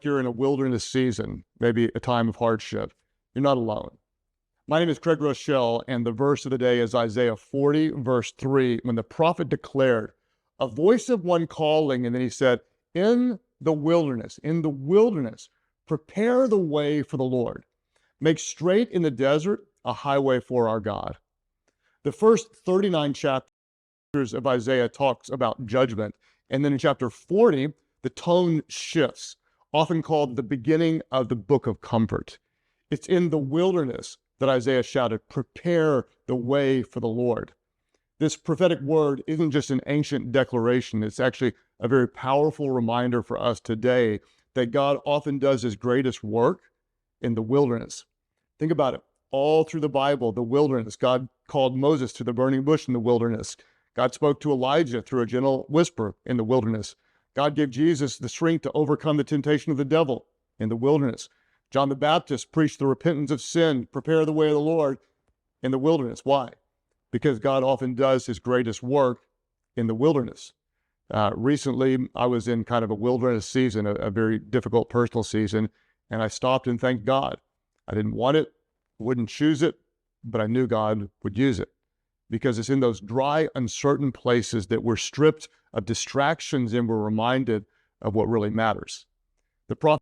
you're in a wilderness season, maybe a time of hardship, you're not alone. My name is Craig Rochelle, and the verse of the day is Isaiah 40, verse 3, when the prophet declared, a voice of one calling, and then he said, in the wilderness, prepare the way for the Lord. Make straight in the desert a highway for our God. The first 39 chapters of Isaiah talks about judgment, and then in chapter 40, the tone shifts, often called the beginning of the book of comfort. It's in the wilderness that Isaiah shouted, prepare the way for the Lord. This prophetic word isn't just an ancient declaration. It's actually a very powerful reminder for us today that God often does his greatest work in the wilderness. Think about it. All through the Bible, the wilderness, God called Moses to the burning bush in the wilderness. God spoke to Elijah through a gentle whisper in the wilderness. God gave Jesus the strength to overcome the temptation of the devil in the wilderness. John the Baptist preached the repentance of sin, prepare the way of the Lord in the wilderness. Why? Because God often does his greatest work in the wilderness. Recently, I was in kind of a wilderness season, a very difficult personal season, and I stopped and thanked God. I didn't want it, wouldn't choose it, but I knew God would use it. Because it's in those dry, uncertain places that we're stripped of distractions and we're reminded of what really matters. The prophet